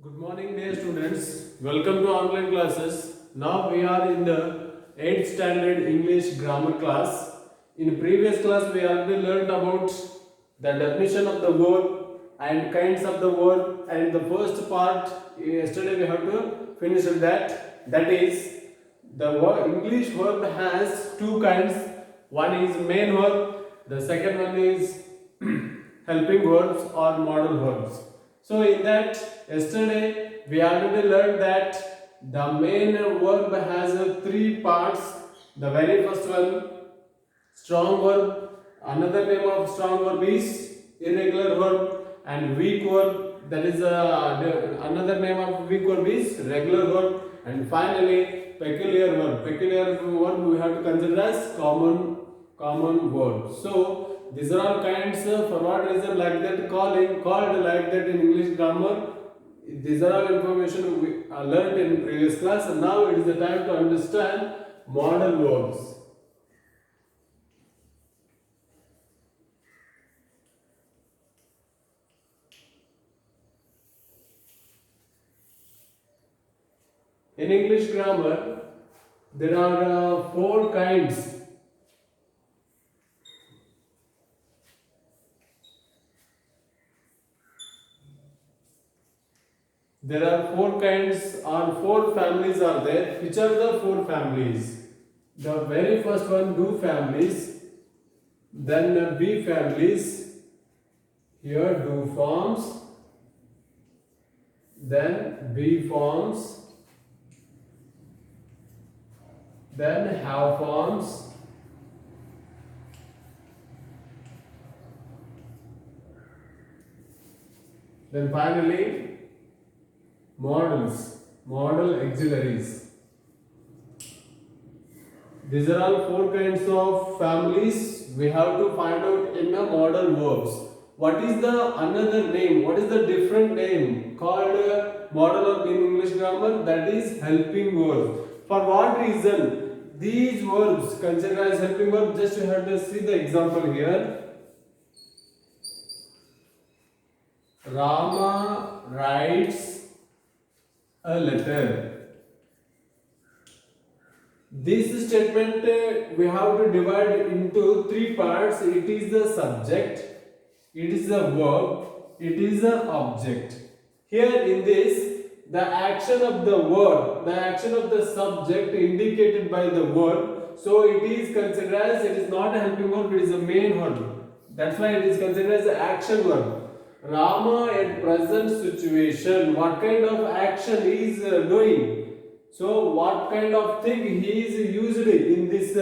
Good morning, dear students. Welcome to online classes. Now we are in the 8th standard English grammar class. In previous class, we already learned about the definition of the word and kinds of the word. And the first part, yesterday we have to finish that. That is, the English verb has two kinds. One is main verb. The second one is helping verbs or modal verbs. So in that, yesterday we already learned that the main verb has three parts. The very first one, strong verb. Another name of strong verb is irregular verb, and weak verb, that is another name of weak verb is regular verb, and finally peculiar verb. Peculiar verb we have to consider as common word. So these are all kinds. For what reason like that called like that in English grammar? These are all information we learned in previous class, and now it is the time to understand modal verbs. In English grammar, there are four kinds. There are four kinds or four families are there. Which are the four families? The very first one, do families, then be families, here do forms, then be forms, then have forms, then finally modal auxiliaries. These are all four kinds of families we have to find out in the modal verbs. What is the another name? What is the different name called modal verb in English grammar? That is helping verbs. For what reason these verbs considered as helping verbs? Just you have to see the example here. Rama writes a letter. This statement we have to divide into three parts. It is the subject, it is the verb, it is the object. Here in this, the action of the word, the action of the subject indicated by the word. So it is considered as, it is not a helping verb, it is a main verb. That's why it is considered as an action verb. Rama at present situation, what kind of action he is doing? So what kind of thing he is used in this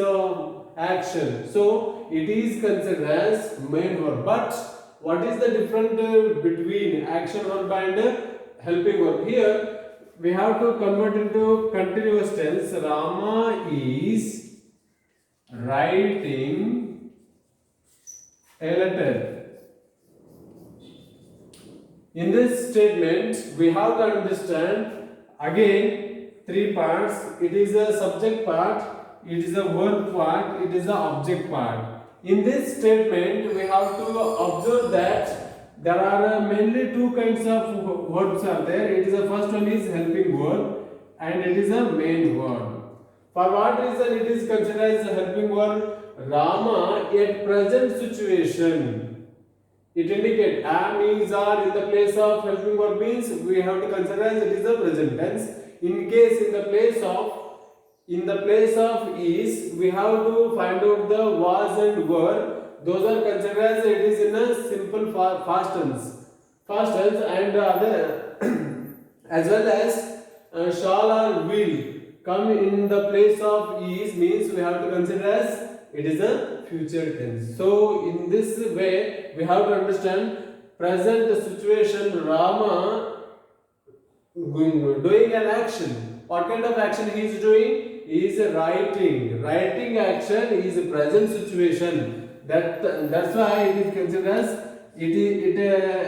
action? So it is considered as main verb. But what is the difference between action verb and helping verb? Here we have to convert into continuous tense. Rama is writing a letter. In this statement, we have to understand again three parts. It is a subject part, it is a verb part, it is a object part. In this statement, we have to observe that there are mainly two kinds of verbs are there. It is the first one is helping verb and it is a main verb. For what reason it is considered as a helping verb? Rama at present situation. It indicates am, is, are in the place of helping verb means we have to consider as it is the present tense. In case in the place of is, we have to find out the was and were. Those are considered as it is in a simple past tense. Past tense and other as well as shall or will come in the place of is means we have to consider as it is a future tense. So in this way we have to understand present situation. Rama doing an action. What kind of action he is doing? He is writing. Writing action is a present situation. That's why it is considered as it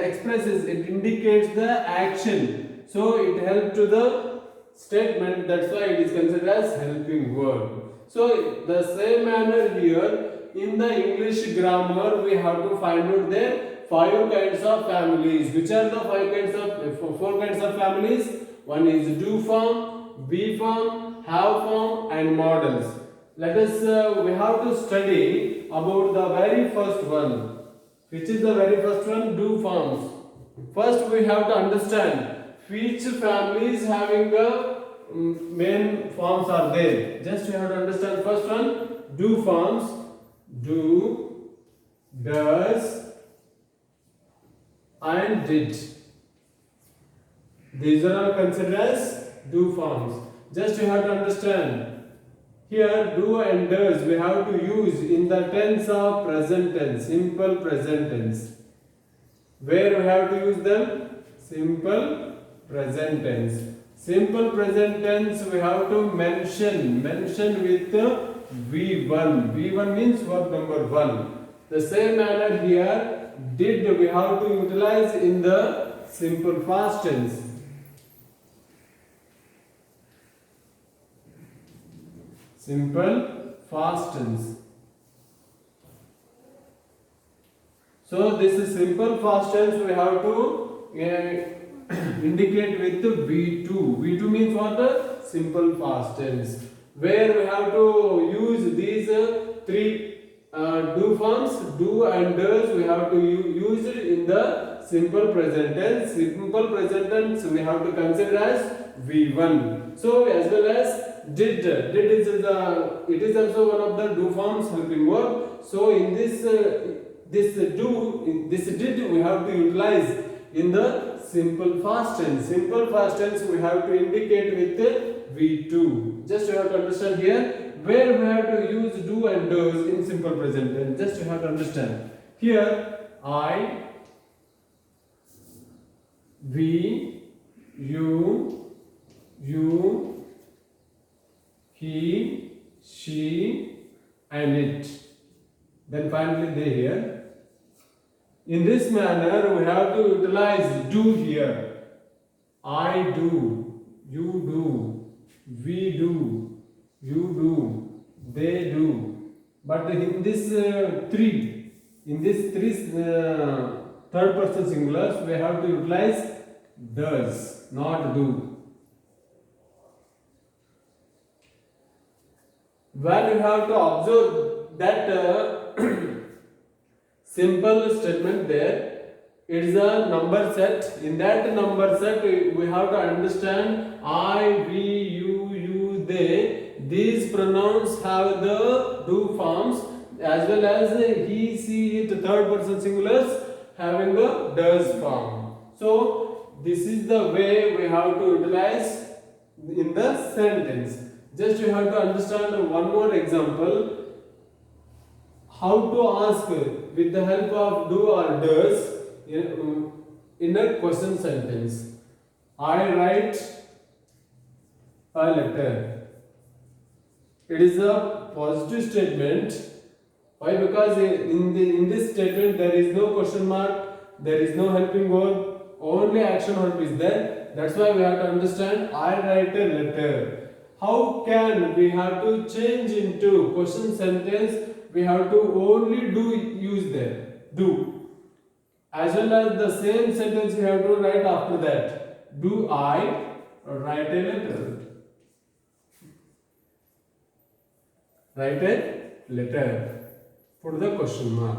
expresses, it indicates the action. So it helps to the statement. That's why it is considered as helping verb. So the same manner here in the English grammar we have to find out their five kinds of families. Which are the four kinds of families? One is do form, be form, have form, and models. Let us we have to study about the very first one. Which is the very first one? Do forms. First we have to understand which families having a main forms are there. Just we have to understand first one. Do forms. Do, does, and did. These are all considered as do forms. Just you have to understand. Here, do and does we have to use in the tense of present tense, simple present tense. Where we have to use them? Simple present tense. Simple present tense we have to mention with V1. V1 means verb number 1. The same manner here, did we have to utilize in the simple past tense. Simple past tense. So this is simple past tense we have to indicate with V2. V2 means what? Simple past tense. Where we have to use these three do forms, do and does, we have to use it in the simple present tense. Simple present tense we have to consider as V1. So as well as did is it is also one of the do forms helping verb. So in this this did we have to utilize in the simple past tense. Simple past tense we have to indicate with V2. Just you have to understand here where we have to use do and does in simple present tense. Just you have to understand. Here I, we, you, he, she, and it. Then finally they here. In this manner we have to utilize do here. I do, you do, we do, you do, they do. But in this three third person singulars we have to utilize does, not do. When you have to observe that simple statement there, it is a number set. In that number set we have to understand I, we, you, they. These pronouns have the do forms as well as he, she, it third person singulars having a does form. So this is the way we have to utilize in the sentence. Just you have to understand one more example. How to ask with the help of do or does in a question sentence. I write a letter. It is a positive statement. Why? Because in this statement there is no question mark, there is no helping verb, only action verb is there. That's why we have to understand I write a letter. How can we have to change into question sentence? We have to only do use there, do. As well as the same sentence we have to write after that. Do I write a letter? Write a letter. Put the question mark.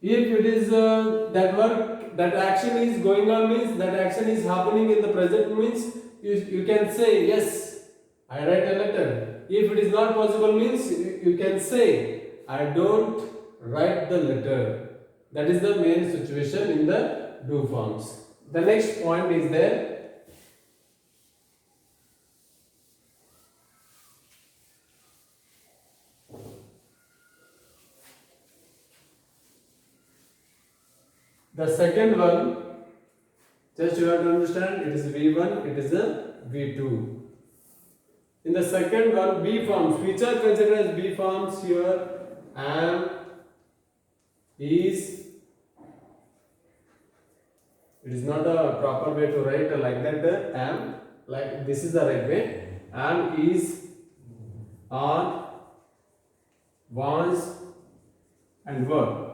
If it is that work, that action is going on means that action is happening in the present means you can say yes, I write a letter. If it is not possible means you can say I don't write the letter. That is the main situation in the do forms. The next point is there. The second one, just you have to understand, it is V1, it is a V2. In the second one, B forms, which are considered as B forms here, am, is. It is not a proper way to write like that, am, like this is the right way. Am, is, are, was, and were.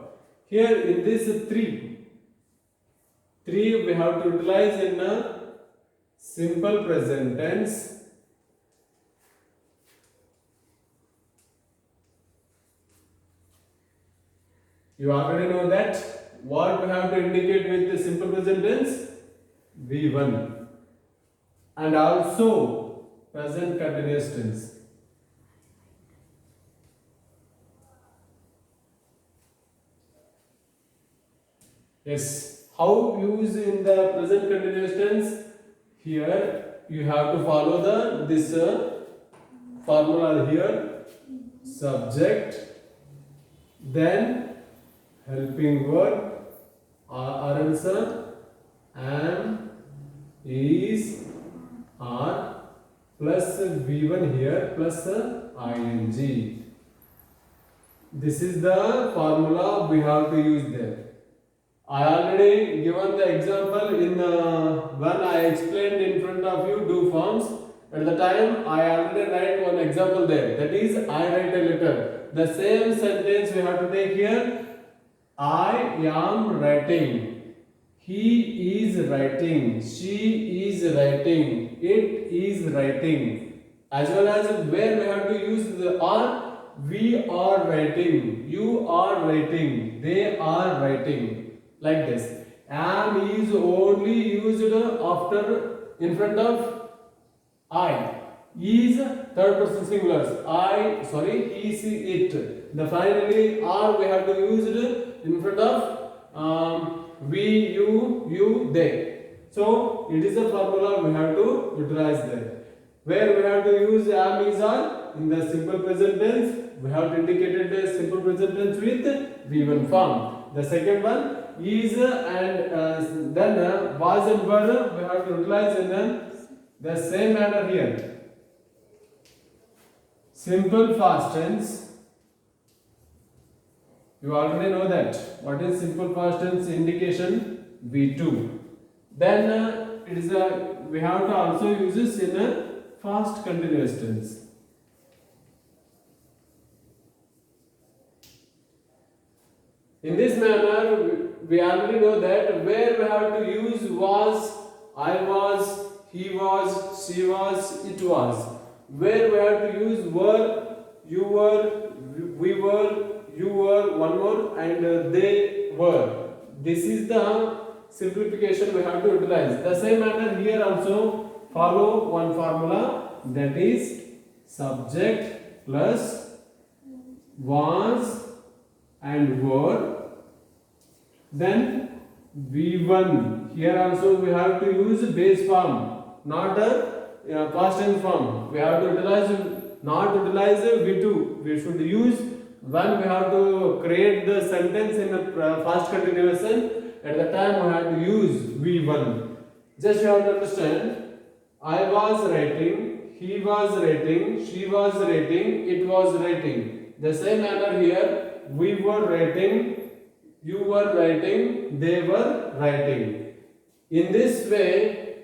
Here in this three we have to utilize in a simple present tense. You already know that what we have to indicate with the simple present tense? V1 and also present continuous tense. Yes, how use in the present continuous tense? Here you have to follow this formula here. Subject, then helping word or else am, is, are plus V1 here plus ing. This is the formula we have to use there. I already given the example in when I explained in front of you do forms. At the time I already write one example there. That is, I write a letter. The same sentence we have to take here. I am writing. He is writing. She is writing. It is writing. As well as where we have to use the are. We are writing. You are writing. They are writing. Like this. Am is only used after in front of I. Is third person singulars. He, she, it. The finally are we have to use it in front of we, you, they. So it is a formula we have to utilize there. Where we have to use am, is, are in the simple present tense. We have to indicate the simple present tense with V1 form. The second one is and then was and were we have to utilize in the same manner here. Simple past tense. You already know that. What is simple past tense indication? V2. Then it is we have to also use this in a past continuous tense. In this manner, we already know that where we have to use was, I was, he was, she was, it was. Where we have to use were, you were, we were, you were, one more, and they were. This is the simplification we have to utilize. The same manner here also follow one formula, that is subject plus was and were. Then V1. Here also we have to use base form, not a past tense form. We have to not utilize V2. We should use when we have to create the sentence in a past continuation. At the time we have to use V1. Just you have to understand. I was writing, he was writing, she was writing, it was writing. The same manner here, we were writing, you were writing, they were writing. In this way,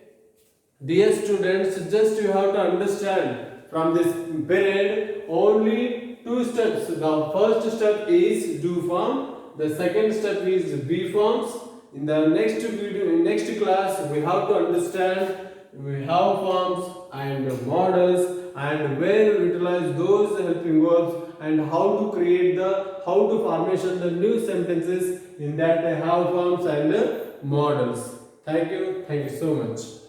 dear students, just you have to understand from this period only two steps. The first step is do form, the second step is be forms. In the next video, in next class, we have to understand we have forms and models and where we utilize those helping verbs and how to create how to formation the new sentences in that have forms and models. Thank you so much.